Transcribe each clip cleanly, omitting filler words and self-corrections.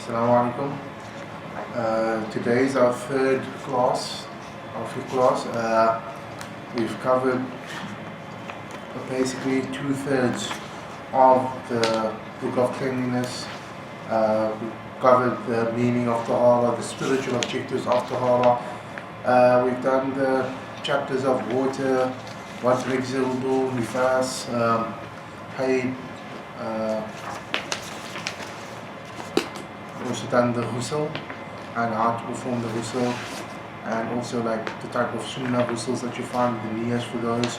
Assalamu alaikum. Today is our third class, our Fiqh class. We've covered basically 2/3 of the book of cleanliness. We've covered the meaning of Tahara, the spiritual objectives of Tahara. We've done the chapters of water, what makes the wudu, nifas, hayd, also done the ghusl and how to perform the ghusl, and also like the type of sunnah ghusls that you find, the niyas for those.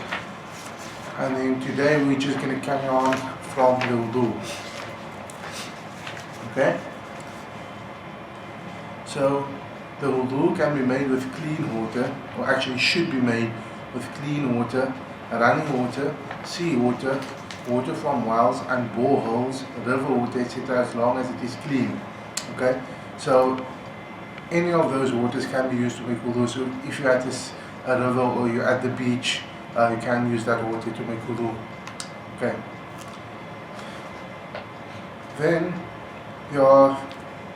And then today we're just going to carry on from the wudu. Okay? So the wudu can be made with clean water, or actually should be made with clean water, running water, sea water, water from wells and boreholes, river water, etc., as long as it is clean. Okay, so any of those waters can be used to make wudu. So if you're at a river or you're at the beach, you can use that water to make wudu. Okay. Then there are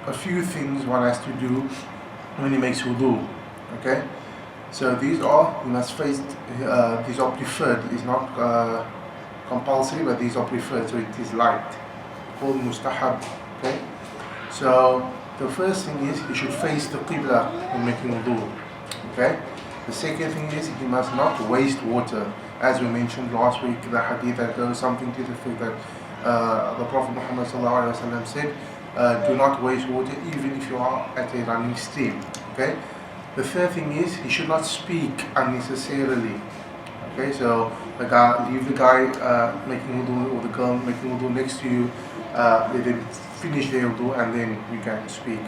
a few things one has to do when he makes wudu. Okay, so these are, you must face, these are preferred. It's not compulsory, but these are preferred, so it is liked, called mustahab. Okay. So the first thing is you should face the qibla when making wudu. Okay. The second thing is you must not waste water, as we mentioned last week. The hadith that goes something to the fact that the Prophet Muhammad ﷺ said, "Do not waste water, even if you are at a running stream." Okay. The third thing is he should not speak unnecessarily. Okay. So leave the guy making wudu or the girl making wudu next to you. Let them finish their wudu and then you can speak.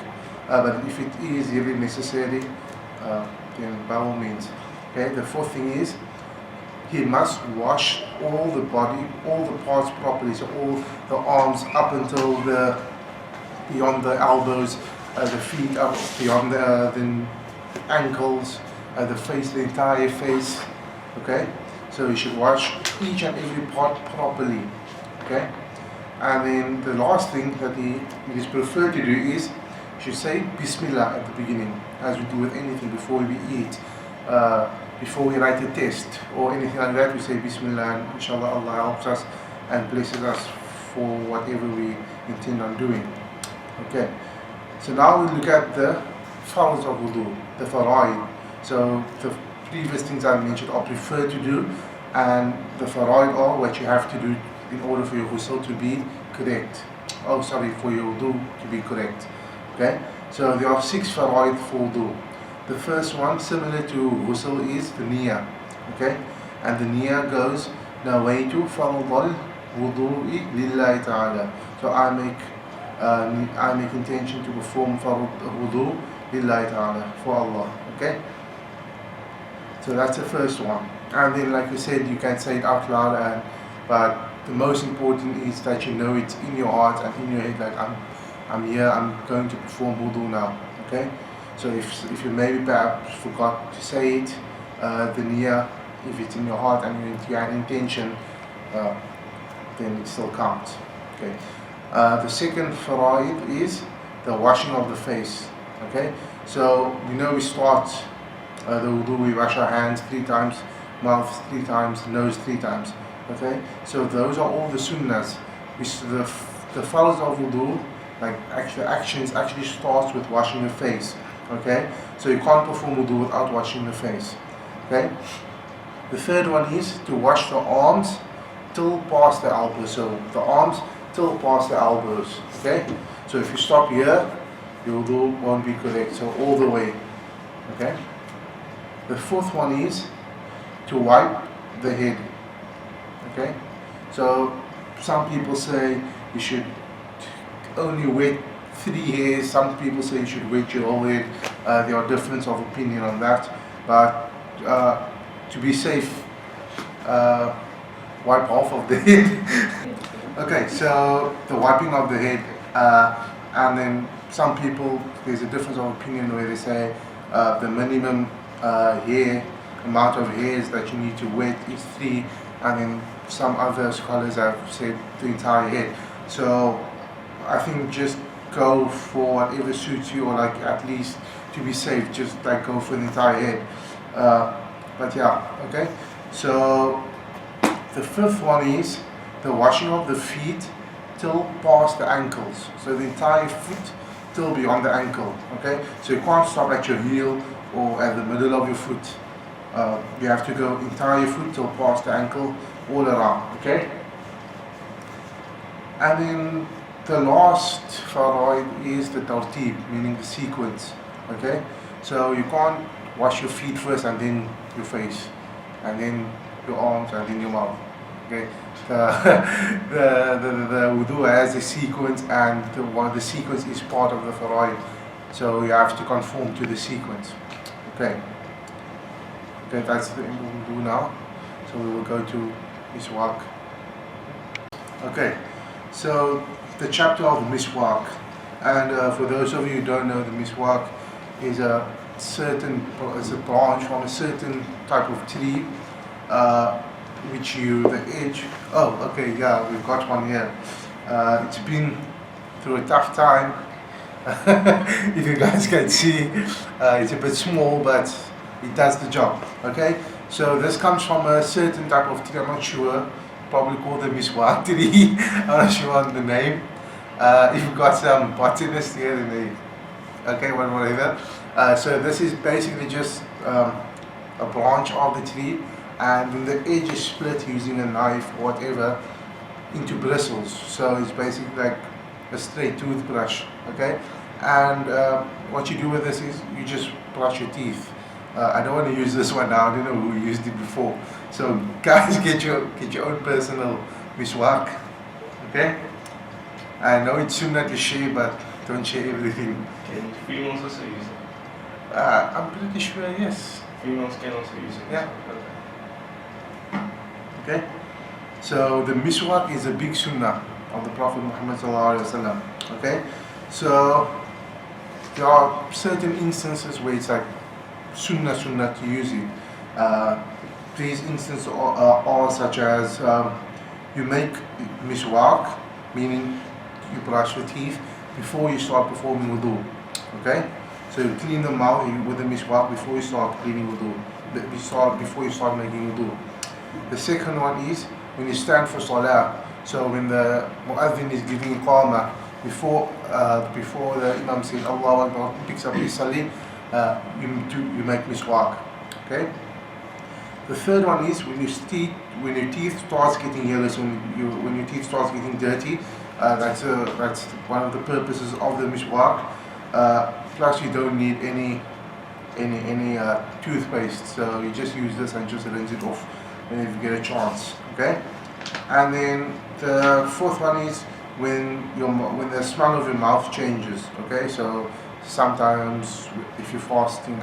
But if it is really necessary, then by all means. Okay. The fourth thing is he must wash all the body, all the parts properly. So all the arms up until beyond the elbows, the feet up beyond the ankles, the face, the entire face. Okay. So you should wash each and every part properly. Okay. And then the last thing that it is preferred to do is you should say Bismillah at the beginning, as we do with anything before we eat, before we write a test or anything like that. We say Bismillah, and inshallah Allah helps us and blesses us for whatever we intend on doing. Okay. So now we look at the farz of wudu, the fara'id. So the previous things I mentioned are preferred to do, and the fara'id are what you have to do in order for your ghusl to be correct. Oh, sorry, for your wudu to be correct. Okay, so there are 6 fara'id for wudu. The first one, similar to ghusl, is the niyyah. Okay, and the niyyah goes nawaitu fardal wudu'i lillahi ta'ala. So I make intention to perform fard wudu lillahi ta'ala, for Allah. Okay, so that's the first one. And then, like we said, you can say it out loud, but the most important is that you know it in your heart and in your head, like I'm here, I'm going to perform wudu now. Okay, so if you maybe perhaps forgot to say it, the niyyah, if it's in your heart and you had intention, then it still counts. Okay. The second fara'id is the washing of the face. Okay, so we start the wudu, we wash our hands 3 times, mouth 3 times, nose 3 times. Okay, so those are all the sunnahs. The farz of wudu, like actual actions, actually starts with washing the face. Okay, so you can't perform wudu without washing the face. Okay, the third one is to wash the arms till past the elbows. So the arms till past the elbows. Okay, so if you stop here, your wudu won't be correct. So all the way. Okay, the fourth one is to wipe the head. Okay, so some people say you should only wet 3 hairs, some people say you should wet your whole head. There are differences of opinion on that, but to be safe, wipe half of the head. Okay, so the wiping of the head, and then some people, there's a difference of opinion where they say the minimum amount of hairs that you need to wet is 3, and then some other scholars have said the entire head. So I think just go for whatever suits you, or like at least to be safe, just like go for the entire head. But yeah, okay. So the fifth one is the washing of the feet till past the ankles. So the entire foot till beyond the ankle. Okay. So you can't stop at your heel or at the middle of your foot. You have to go entire foot till past the ankle, all around. Okay. And then the last faraid is the tartib, meaning the sequence. Okay, so you can't wash your feet first and then your face, and then your arms and then your mouth. Okay, the wudu has a sequence, and the sequence is part of the faraid. So you have to conform to the sequence. Okay, that's the wudu now. So we will go to miswak. Okay. So the chapter of miswak, and for those of you who don't know, the miswak is a branch from a certain type of tree, which the edge. Oh, okay, yeah, we've got one here. It's been through a tough time. If you guys can see, it's a bit small, but it does the job. Okay, so this comes from a certain type of tree. I'm not sure. Probably called the miswak tree. I'm not sure on the name. If you've got some botanists here, then they, okay, whatever. So this is basically just a branch of the tree, and then the edge is split using a knife or whatever into bristles. So it's basically like a straight toothbrush. Okay, and what you do with this is you just brush your teeth. I don't want to use this one now. I don't know who used it before. So guys, get your own personal miswak. Okay? I know it's soon to share, but don't share everything. Can females also use it? I'm pretty sure, yes. Females can also use it. Yeah. Okay? So the miswak is a big sunnah of the Prophet Muhammad sallallahu alaihi wasallam. Okay? So there are certain instances where it's like sunnah to use it. These instances are such as you make miswak, meaning you brush your teeth before you start performing wudu. Okay, so you clean the mouth with the miswak before you start cleaning wudu. Before you start making wudu. The second one is when you stand for salah. So when the muazzin is giving iqamah, before the imam says Allahu Akbar, picks up his salah. You make miswak. Okay. The third one is when your teeth starts getting yellow, so when your teeth starts getting dirty. That's one of the purposes of the miswak. Plus, you don't need any toothpaste, so you just use this and just rinse it off whenever you get a chance. Okay. And then the fourth one is when the smell of your mouth changes. Okay, so sometimes if you're fasting,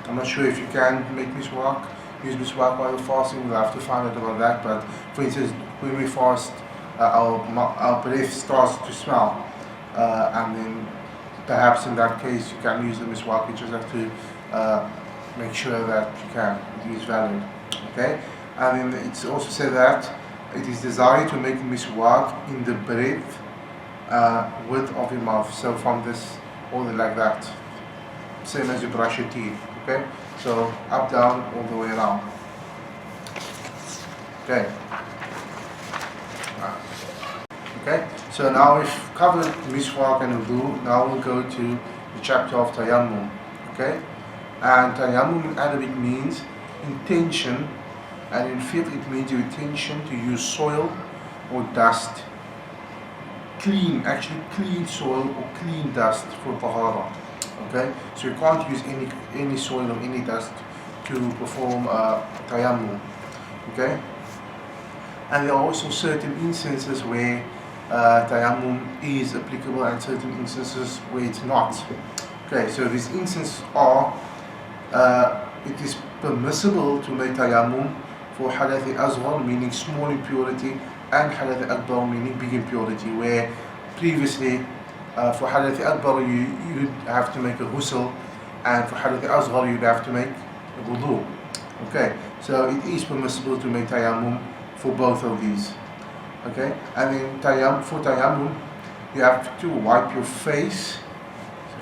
I'm not sure if you can use miswak while you're fasting. We'll have to find out about that. But for instance, when we fast, our breath starts to smell, and then perhaps in that case you can use the miswak. You just have to make sure that it is valid. Okay, and then it's also said that it is desired to make miswak in the breadth width of your mouth. So from this all like that, same as you brush your teeth. Okay, so up, down, all the way around. Okay. Okay. So now we've covered miswak and wudu. Now we'll go to the chapter of tayammum. Okay. And tayammum in Arabic means intention, and in fiqh it means your intention to use soil or dust. Clean soil or clean dust for tahara. Okay, so you can't use any soil or any dust to perform tayammum. Okay, and there are also certain instances where tayammum is applicable and certain instances where it's not. Okay, so these instances are it is permissible to make tayammum for hadath asghar, meaning small impurity, and hadath akbar, meaning big impurity, where previously for hadath akbar you'd have to make a ghusl, and for hadath asghar you'd have to make a wudu. Okay, so it is permissible to make tayammum for both of these. Okay, and then for tayammum you have to wipe your face.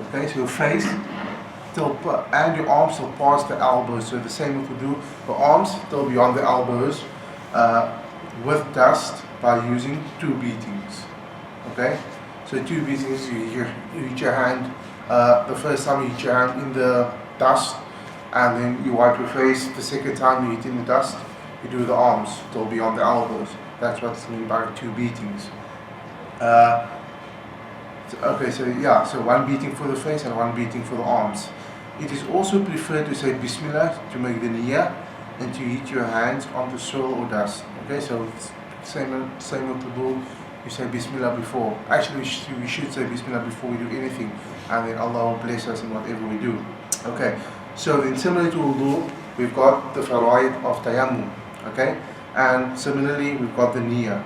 Okay, so your face and your arms till past the elbows. So the same what we do. The arms till beyond the elbows with dust by using 2 beatings. Okay, so 2 beatings. You hit your hand. The first time you hit your hand in the dust, and then you wipe your face. The second time you hit in the dust, you do the arms till beyond the elbows. That's what's meant by 2 beatings. Okay, so yeah, so 1 beating for the face and 1 beating for the arms. It is also preferred to say Bismillah to make the niyyah and to hit your hands on the soil or dust. Okay, so same with the wudu. You say Bismillah before. Actually, we should say Bismillah before we do anything, and then Allah will bless us in whatever we do. Okay, so then similar to wudu, we've got the faraid of tayammum. Okay, and similarly we've got the niyyah.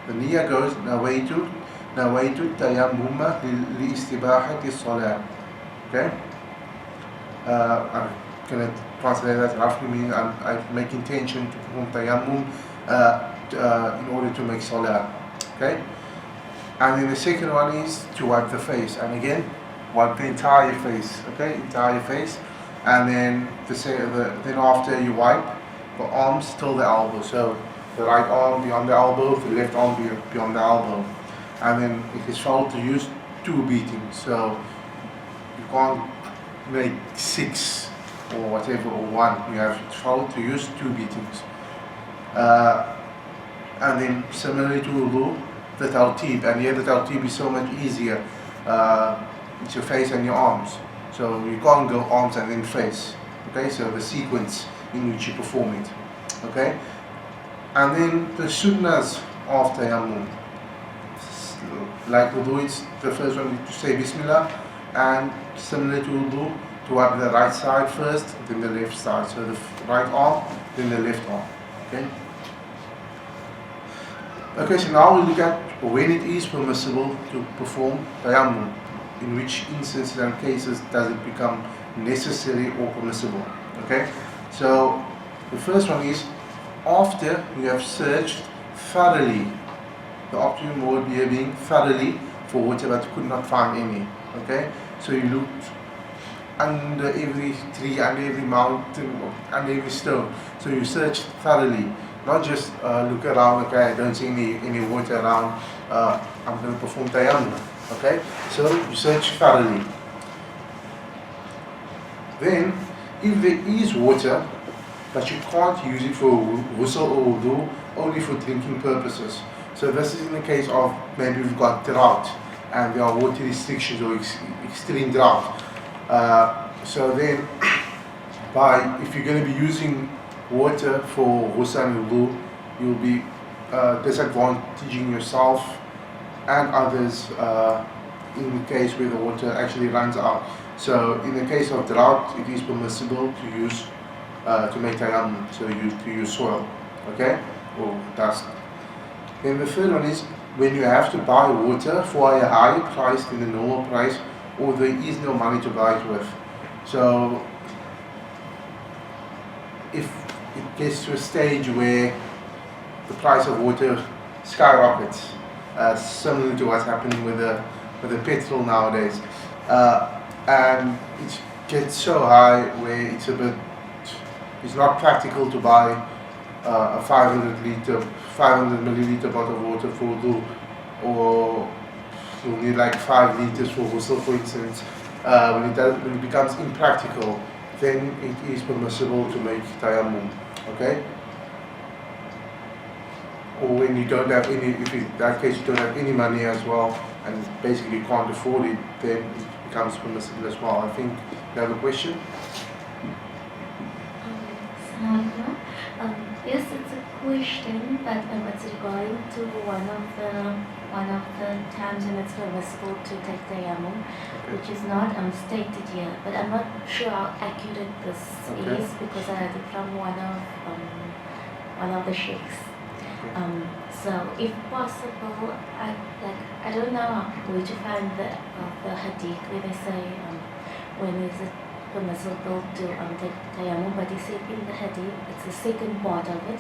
The niyyah goes nawaitu tayammuma li istibahati salah. Okay, I'm gonna translate that roughly means I make intention to perform tayammum in order to make salah. Okay, and then the second one is to wipe the face, and again wipe the entire face. Okay, entire face, and then then after you wipe the arms till the elbow. So the right arm beyond the elbow, the left arm beyond the elbow, and then it is found to use 2 beatings. So you can't make 6 or whatever or 1. You have found to use 2 beatings. And then similarly to wudu, the tawtib, and here the tawtib is so much easier. It's your face and your arms. So you can't go arms and then face. Okay, so the sequence in which you perform it. Okay, and then the sunnahs of tayammum. Like wudu, it's the first one to say Bismillah, and similar to wudu, to wipe the right side first, then the left side. So the right arm, then the left arm. Okay. Okay, so now we look at when it is permissible to perform tayammum. In which instances and cases does it become necessary or permissible? Okay, so the first one is after you have searched thoroughly. The optimum word here being thoroughly for water, but could not find any. Okay, so you looked under every tree, under every mountain, under every stone. So you searched thoroughly, not just look around. Okay, I don't see any water around. I'm going to perform tayammum. Okay, so you search thoroughly. Then, if there is water, but you can't use it for ghusl or wudu, only for drinking purposes. So this is in the case of maybe we've got drought and there are water restrictions or extreme drought. So then, if you're going to be using water for ghusl and wudu, you'll be disadvantaging yourself and others in the case where the water actually runs out. So in the case of drought, it is permissible to use to make tayammum, so to use soil, okay, or dust. Then the third one is when you have to buy water for a higher price than the normal price, or there is no money to buy it with. So if it gets to a stage where the price of water skyrockets, similar to what's happening with the petrol nowadays, and it gets so high where it's not practical to buy a 500 milliliter bottle of water for wudu, or you'll need like 5 liters for ghusl, for instance. When it becomes impractical, then it is permissible to make tayammum. Okay. Or when you don't have any, if in that case you don't have any money as well, and basically you can't afford it, then it becomes permissible as well. I think you have a question? Yes, it's a question, but it's regarding to one of the times when it's permissible to take tayammum, which is not stated here. But I'm not sure how accurate this is, because I heard it from one of the sheikhs. So if possible, I don't know where to find the hadith where they say when is it permissible to take tayammum, but they say in the hadith, it's the second part of it,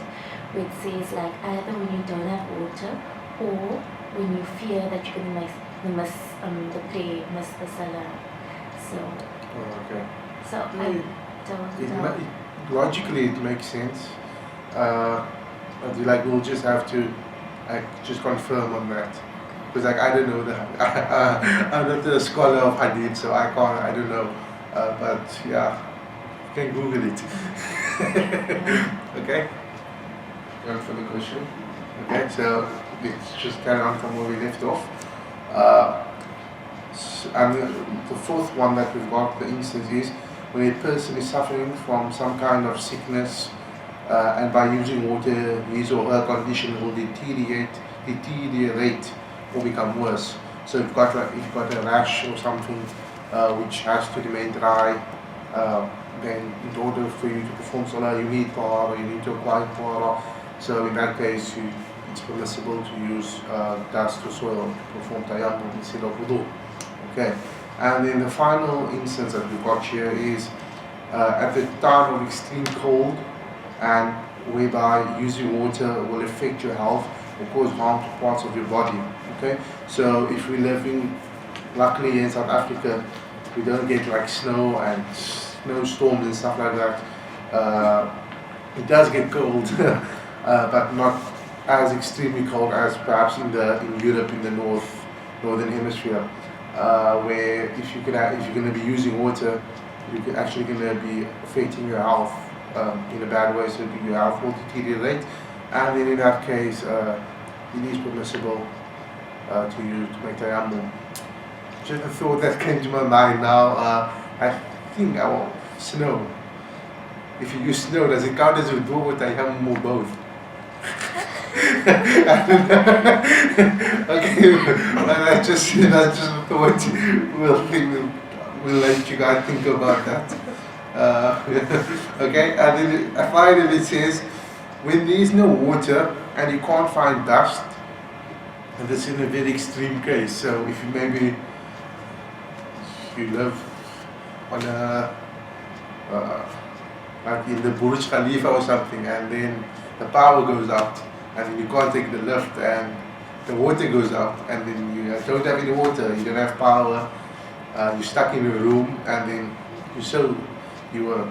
which says like either when you don't have water or when you fear that you're going to the play Mr. Salah. So Oh, okay. I don't know. Logically, it makes sense. But like we'll just have to just confirm on that. Because like I don't know I'm not a scholar of hadith, so I don't know. But yeah, you can Google it. Okay. One for the question. Okay, so let's just carry on from where we left off. And the fourth one that we've got, the instance is when a person is suffering from some kind of sickness, and by using water, his or her condition will deteriorate or become worse. So if you've got a rash or something which has to remain dry, then in order for you to perform salah, you need tahara, you need to apply tahara. So in that case, it's permissible to use dust or soil to perform tayammum instead of wudu. Okay, and then the final instance that we've got here is at the time of extreme cold, and whereby using water will affect your health or cause harm to parts of your body. Okay, so if we live luckily in South Africa, we don't get like snow and snowstorms and stuff like that. It does get cold, but not as extremely cold as perhaps in Europe, in the northern hemisphere, where if you're going to be using water, you're actually going to be affecting your health in a bad way, so your health will deteriorate, and then in that case, it is permissible to make tayammum. Just a thought that came to my mind now. I think I want snow. If you use snow, does it count as a wudu or tayammum or both? I don't know. Okay, well, that's just a thought. We'll let you guys think about that. Okay, and then finally it says, when there is no water and you can't find dust, and this is in a very extreme case. So if you live on like in the Burj Khalifa or something, and then the power goes out, and then you can't take the lift, and the water goes out, and then you don't have any water, you don't have power, you're stuck in a room, and then you are a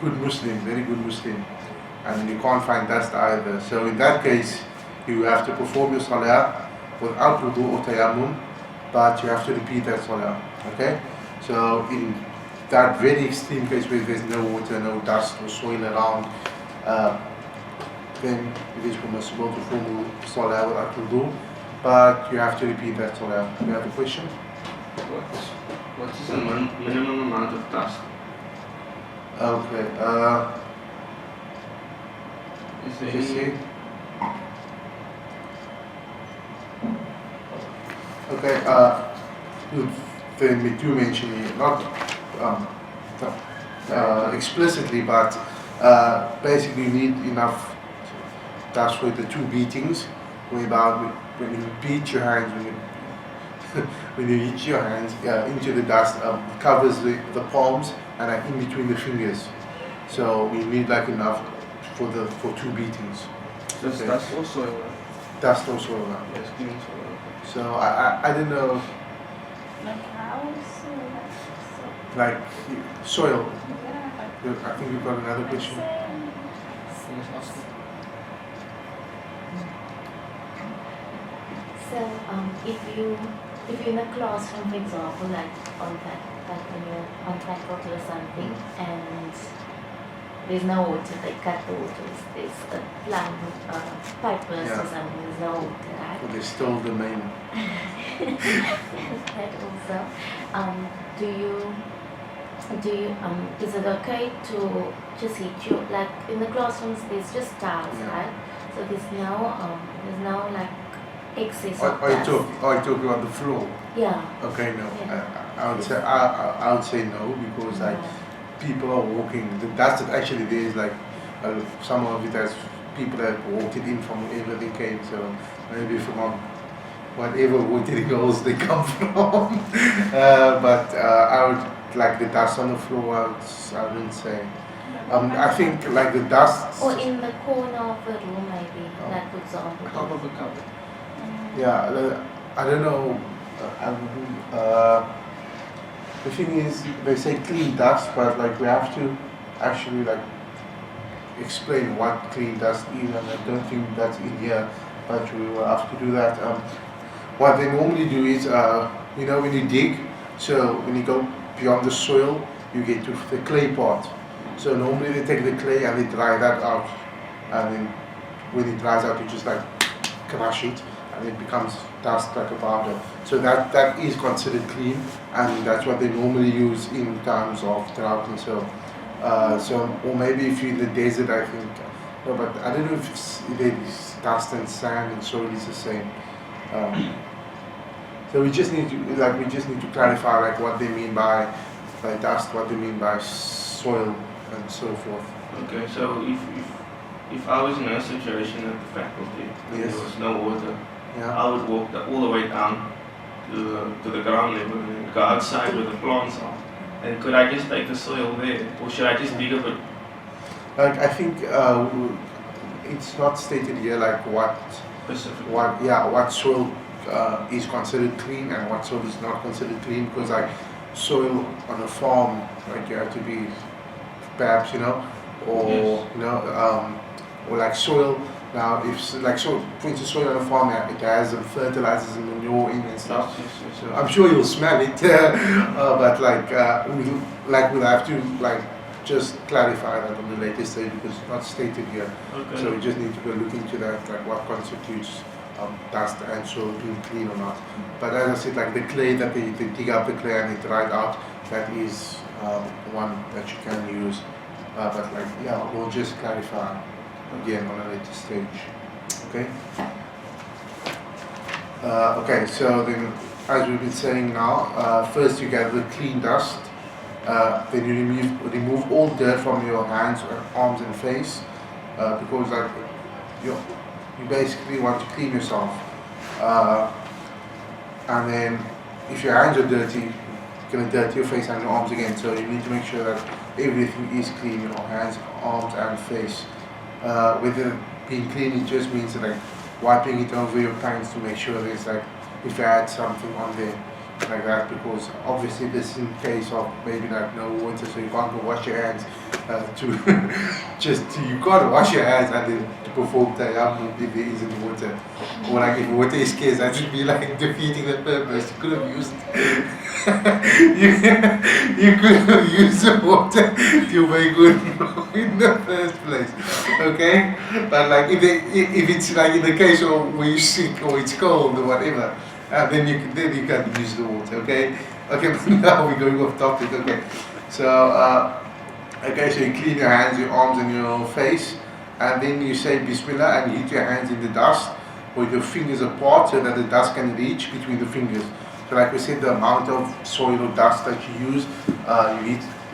good Muslim, very good Muslim, and you can't find dust either. So in that case, you have to perform your salah without wudu or tayammum, but you have to repeat that salah. Okay? So in that very extreme case where there's no water, no dust or soil around, then it is permissible to perform salah without wudu, but you have to repeat that salah. You have a question? What is the minimum amount of dust? Okay. Is there Just any? see. Okay. Then we do mention it, not explicitly, but basically you need enough dust for the two beatings, whereby when you beat your hands, when you hit your hands into the dust, covers the palms and in between the fingers. So we need like enough for two beatings. Does Okay. dust or soil? Dust or soil. Yes, clean soil. So I don't know, Like house or like like soil. yeah, I think you've got another like question. Yes, ask it. So if you're in a classroom, for example, like when you're on faculty or something, and there's no water, they cut the water, there's a plant, pipe burst Yeah. or something, there's no water, right? But they stole the main. That also, is it okay to just heat you, like in the classrooms there's just tiles, Yeah. right? So there's no like excess Are of you dust. talking about the floor? Yeah. Okay, no. Yeah. I would say no, because like people are walking. That's actually there is like some of it as people that walked it in from wherever they came. So maybe from whatever watering holes they come from. But I would like the dust on the floor. I wouldn't say. I think like the dust. Or in the corner of the room maybe, Oh. like for example. Top of a cupboard. Yeah, I don't know The thing is, they say clean dust, but like we have to actually like explain what clean dust is, and I don't think that's in here, but we will have to do that. What they normally do is, when you dig, so when you go beyond the soil, you get to the clay part. So normally they take the clay and they dry that out, and then when it dries out, you just like crush it, and it becomes dust like a powder. So that is considered clean, and that's what they normally use in times of drought and so. Or maybe if you're in the desert, I think. No, but I don't know if it's dust and sand and soil is the same. So we just need to clarify like what they mean by dust, what they mean by soil, and so forth. Okay, so if I was in a situation at the faculty and Yes. there was no water, Yeah. I would walk all the way down to the ground level and then go outside where the plants are. And could I just take the soil there, or should I just dig a bit? Like I think it's not stated here like what Specific. what soil is considered clean and what soil is not considered clean, because like soil on a farm, like you have to be perhaps or Yes. or like soil. Now if like so for instance soil on a farm, it has fertilizers and manure in and stuff. Yes. So I'm sure you'll smell it, but we'll have to like just clarify that on the later stage because it's not stated here. Okay. So we just need to go look into that, like what constitutes dust and soil being clean or not. But as I said, like the clay that they dig up the clay and they dry it out, that is one that you can use. But we'll just clarify again on a later stage. Okay. Okay. So then, as we've been saying now, first you get the clean dust. Then you remove all dirt from your hands, arms, and face, because like you basically want to clean yourself. And then if your hands are dirty, you're gonna dirty your face and your arms again. So you need to make sure that everything is clean, hands, arms, and face. With it being clean, it just means that, like wiping it over your pants to make sure there's like if you had something on there. Like that, because obviously this is in case of maybe like no water, so you can't go wash your hands you can't wash your hands and then to perform tayammum if there isn't water, or like if water is scarce, that would be like defeating the purpose. You could have used you could have used the water to make good in the first place, okay? But like if it's like in the case of when you're sick or it's cold or whatever, then you can use the water, okay? Okay, but now we're going off topic, okay? So, so you clean your hands, your arms, and your face, and then you say Bismillah and you hit your hands in the dust with your fingers apart so that the dust can reach between the fingers. So, like we said, the amount of soil or dust that you use,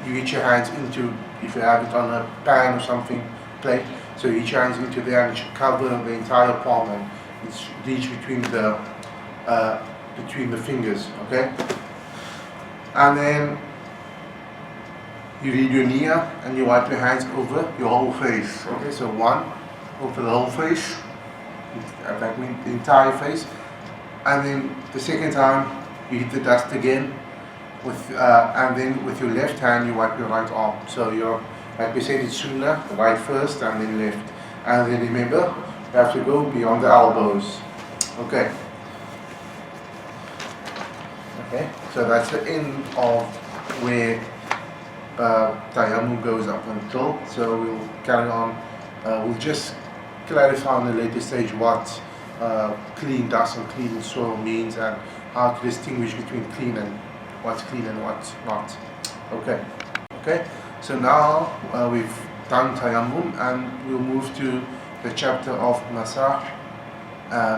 you hit your hands into, if you have it on a pan or something, plate, so you hit your hands into there and it should cover the entire palm and it's reach between the fingers, okay? And then you read your niyyah and you wipe your hands over your whole face, okay? So one over the whole face, that means the entire face, and then the second time you hit the dust again and then with your left hand you wipe your right arm. So you're, like we said, it's sunnah, right first and then left, and then remember you have to go beyond the elbows, okay? Okay, so that's the end of where tayammum goes up until. So we'll carry on. We'll just clarify on the later stage what clean dust and clean soil means and how to distinguish between clean and what's clean and what's not. Okay. Okay. So now we've done tayammum and we'll move to the chapter of masah,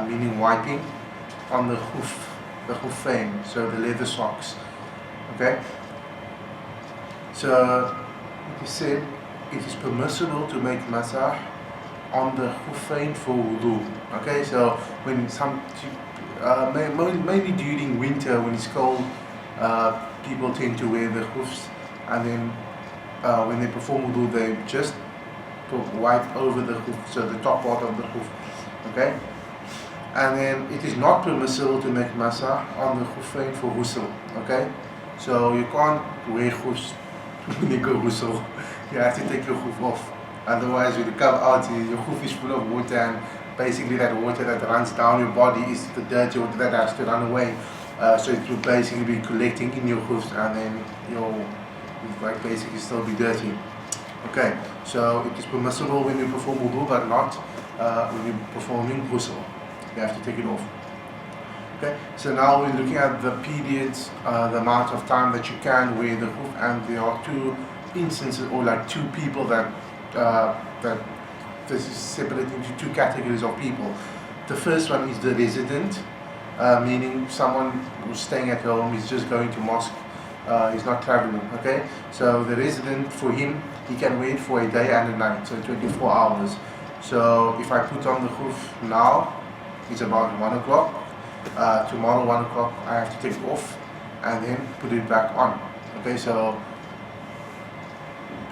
meaning wiping on the hoof. The khuffain, so the leather socks. Okay? So it is said it is permissible to make masah on the khuffain for wudu. Okay, so when mainly during winter when it's cold, people tend to wear the hoofs, and then when they perform wudu they just wipe over the hoof, so the top part of the hoof. Okay? And then it is not permissible to make masa on the khuffain for ghusl, okay? So you can't wear khufs when you go ghusl. You have to take your khuf off. Otherwise, when you come out, your khuf is full of water, and basically that water that runs down your body is the dirty water that has to run away. So it will basically be collecting in your khufs, and then your like basically still be dirty. Okay, so it is permissible when you perform wudu, but not when you're performing ghusl. You have to take it off. Okay, so now we're looking at the periods, the amount of time that you can wear the khuf, and there are two instances, or like two people that this is separated into two categories of people. The first one is the resident, meaning someone who's staying at home, is just going to mosque, he's not traveling. Okay, so the resident, for him, he can wait for a day and a night, so 24 hours. So if I put on the khuf now, it's about 1 o'clock. Tomorrow 1 o'clock I have to take it off and then put it back on. Okay, so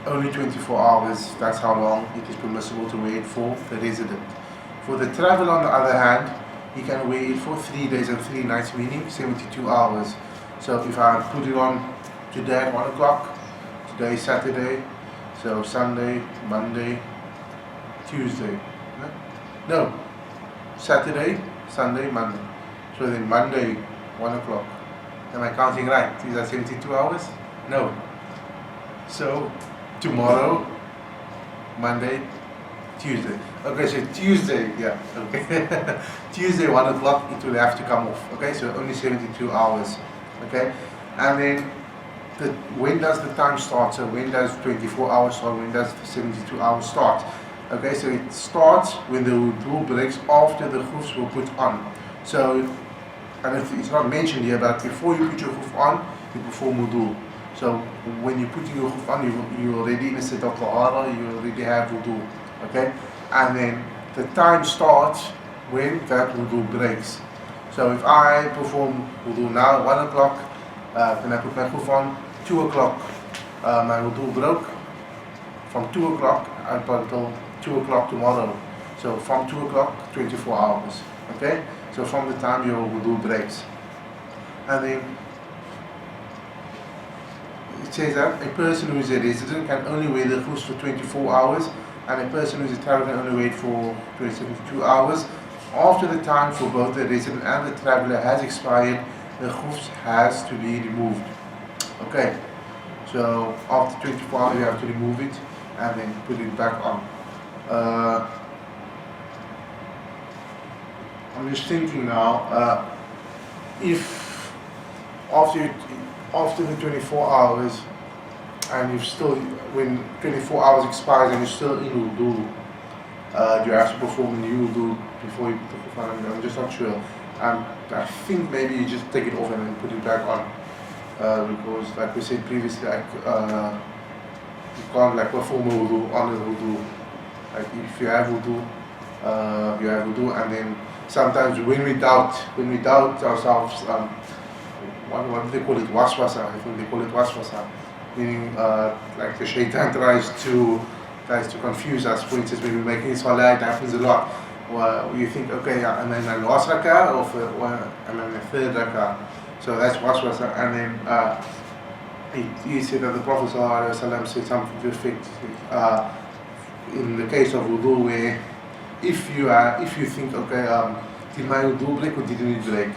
only 24 hours, that's how long it is permissible to wear it for the resident. For the travel, on the other hand, you can wear it for 3 days and 3 nights, meaning 72 hours. So if I put it on today at 1 o'clock, today is Saturday, so Sunday, Monday, Tuesday. No, Saturday, Sunday, Monday. So then Monday, 1 o'clock. Am I counting right? Is that 72 hours? No. So tomorrow, Monday, Tuesday. Okay, so Tuesday, yeah, okay. Tuesday, 1 o'clock, it will have to come off. Okay, so only 72 hours. Okay, and then when does the time start? So when does 24 hours start? When does the 72 hours start? Okay, so it starts when the wudu breaks after the khufs were put on. So, and it's not mentioned here, but before you put your khuf on, you perform wudu. So when you're putting your khuf on, you're already in a state of tahara, you already have wudu. Okay, and then the time starts when that wudu breaks. So if I perform wudu now, 1 o'clock, then I put my khuf on, 2 o'clock, my wudu broke. From 2 o'clock until 2 o'clock tomorrow. So from 2 o'clock, 24 hours. Okay? So from the time your wudu breaks. And then it says that a person who is a resident can only wear the khufs for 24 hours, and a person who is a traveler can only wait for 72 hours. After the time for both the resident and the traveler has expired, the khufs has to be removed. Okay, so after 24 hours you have to remove it and then put it back on. I'm just thinking now, if after the 24 hours and you've still, when 24 hours expires and you're still in wudu, do you have to perform a new wudu before you put the khuf on? I'm just not sure. I think maybe you just take it off and then put it back on, because like we said previously, like, you can't like perform a wudu on the wudu. Like if you have wudu, you have wudu, and then sometimes when we doubt ourselves, what do they call it? Waswasa. I think they call it waswasa, meaning like the shaitan tries to confuse us. For instance, when we're making salah, it happens a lot. Where you think, okay, I'm in the last rakah, or I'm in the third rakah. So that's waswasa. And then he said that the Prophet ﷺ said something to the effect, in the case of wudu, where if you think, okay, did my wudu break or didn't it break?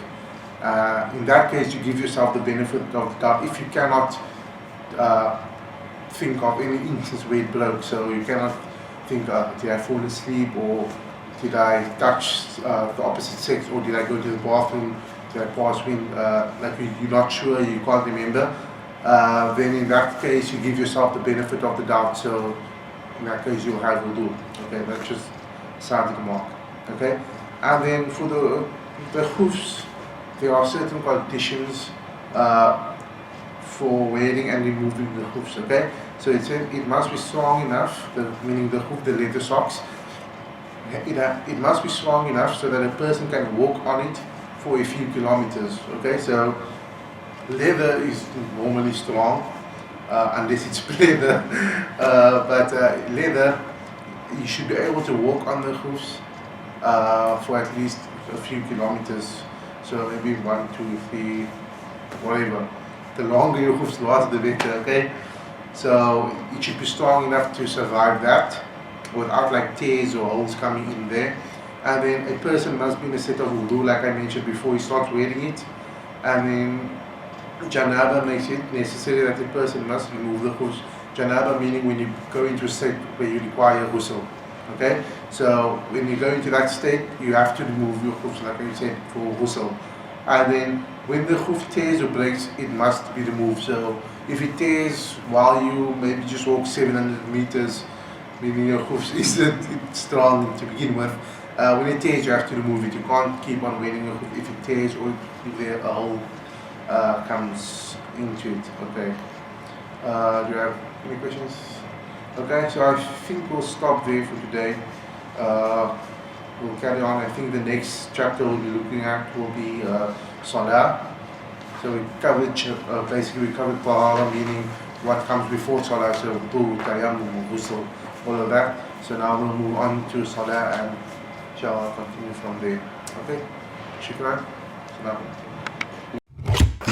In that case, you give yourself the benefit of the doubt. If you cannot think of any instance where it broke, so you cannot think, did I fall asleep, or did I touch the opposite sex, or did I go to the bathroom, did I pass wind, like you're not sure, you can't remember, then in that case you give yourself the benefit of the doubt, so in that case you'll have wudu. Okay, that's just sounding mark. Okay, and then for the khufs, there are certain conditions for wearing and removing the khufs. Okay, so it said it must be strong enough, meaning the khuf, the leather socks. It must be strong enough so that a person can walk on it for a few kilometers. Okay, so leather is normally strong, unless it's leather, but leather, you should be able to walk on the khufs for at least a few kilometers, so maybe 1, 2, 3, whatever. The longer your hoofs last, the better, okay? So it should be strong enough to survive that without like tears or holes coming in there. And then a person must be in a state of wudu, like I mentioned before he starts wearing it. And then janaba makes it necessary that the person must remove the hoofs. Janaba meaning when you go into a state where you require ghusl. Okay? So when you go into that state, you have to remove your hoofs, like I said, for ghusl. And then when the hoof tears or breaks, it must be removed. So if it tears while you maybe just walk 700 meters, meaning your hoofs isn't strong to begin with, when it tears, you have to remove it. You can't keep on wearing your hoof if it tears or if there a hole comes into it. Okay. Do you have any questions? Okay, so I think we'll stop there for today. We'll carry on. I think the next chapter we'll be looking at will be Salah. So we covered, basically we covered Tahara, meaning what comes before Salah, so Wudu, Tayammum, Ghusl, all of that. So now we'll move on to Salah and inshallah continue from there. Okay? Shukran. Salam.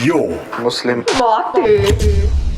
Yo Muslim Water.